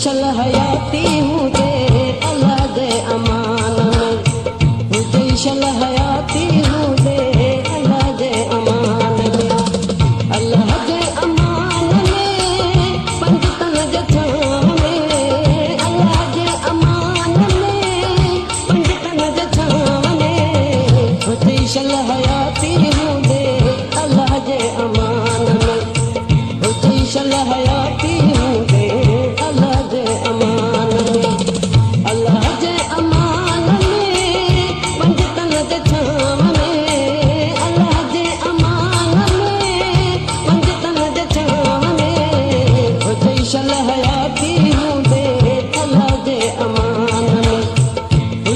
जैशल हयाती हूँ दे अल्लाह दे अमान में, जैशल हयाती हूँ दे अल्लाह दे अमान में, अल्लाह दे अमान में पंजतन जछाम में, अल्लाह दे अमान में पंजतन जछाम में, जैशल हयाती हूँ दे अल्लाह दे अमान में, जैशल हयाती हूँ दे अल्लाह दे अमान में, अल्लाह दे अमान में पंजतन जछाम में, अल्लाह दे अमान में पंजतन जछाम में, जैशल हयाती हूँ दे अल्लाह दे अमान में,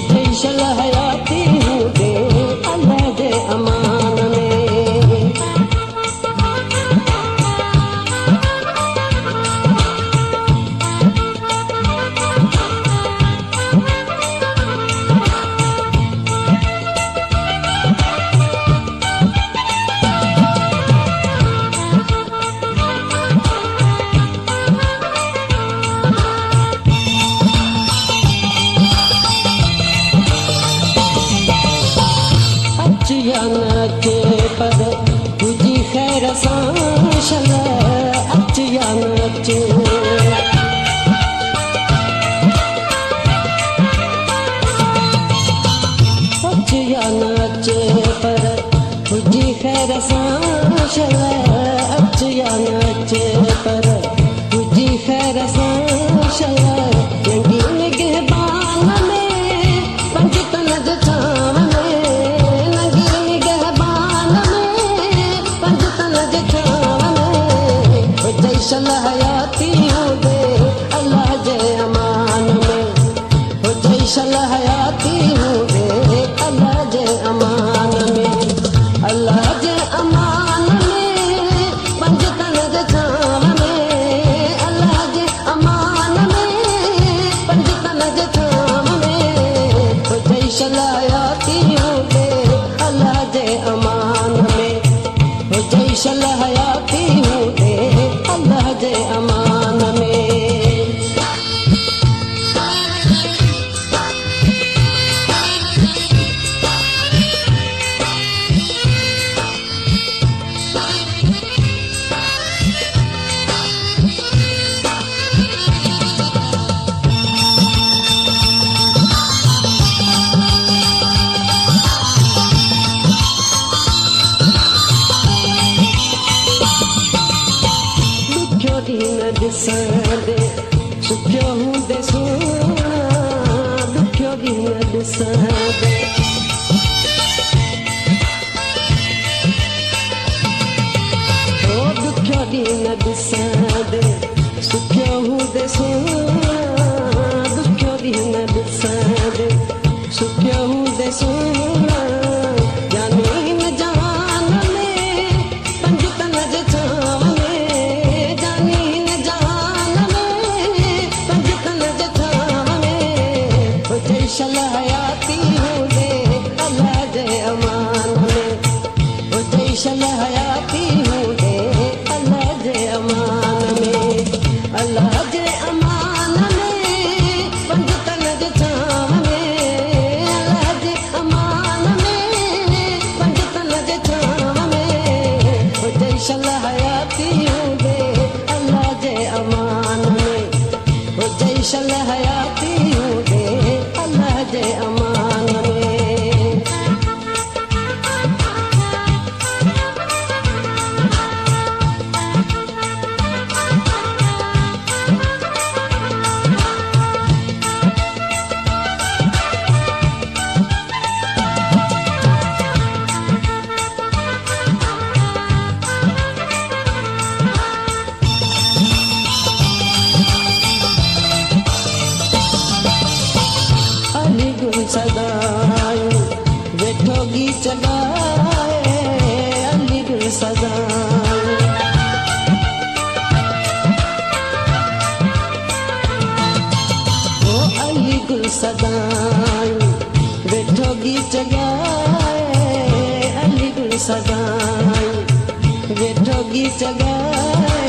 जैशल हयाती हूँ दे अल्लाह दे अमान में। अचियानचे पर तुझी खैर सांशल अचियानचे, अचियानचे पर तुझी खैर सांशल अचियानचे पर तुझी खैर सांशल, यंगी निगहबान में पंजतन जछाम में, जैशल हयाती हूँ दे अल्लाह दे अमान में, जैशल हयाती हूँ दे अल्लाह दे अमान में, अल्लाह दे अमान में पंजतन जछाम में, अल्लाह दे अमान में पंजतन जछाम में, जैशल हयाती हूँ दे अल्लाह दे अमान में, जैशल हयाती हूँ दे अल्लाह दे अमान में। दीन दिसंदे सुखियो हूँ दे सोना, दुखियो दीन दिसंदे, ओ दुखियो दीन दिसंदे सुखियो हूँ दे सोना, दुखियो दीन दिसंदे सुखियो हूँ दे सोना, जानी न जान में पंजतन जछाम में, जानी न जान में पंजतन जछाम में, जैशल हयाती हूँ दे अल्लाह दे अमान में, जैशल हयाती हूँ दे अल्लाह दे अमान में, अल्लाह दे अमान में पंजतन जछाम में, अल्लाह दे अमान में पंजतन जछाम में, जैशल हयाती हूँ दे अल्लाह दे अमान में, जैशल हयाती हूँ दे अल्लाह दे अमान में। सदाई बैठोगी चलाए अली गुल सदाई, ओ अली गुल सदाई बैठोगी चलाए अली गुल सदाई बैठोगी चलाए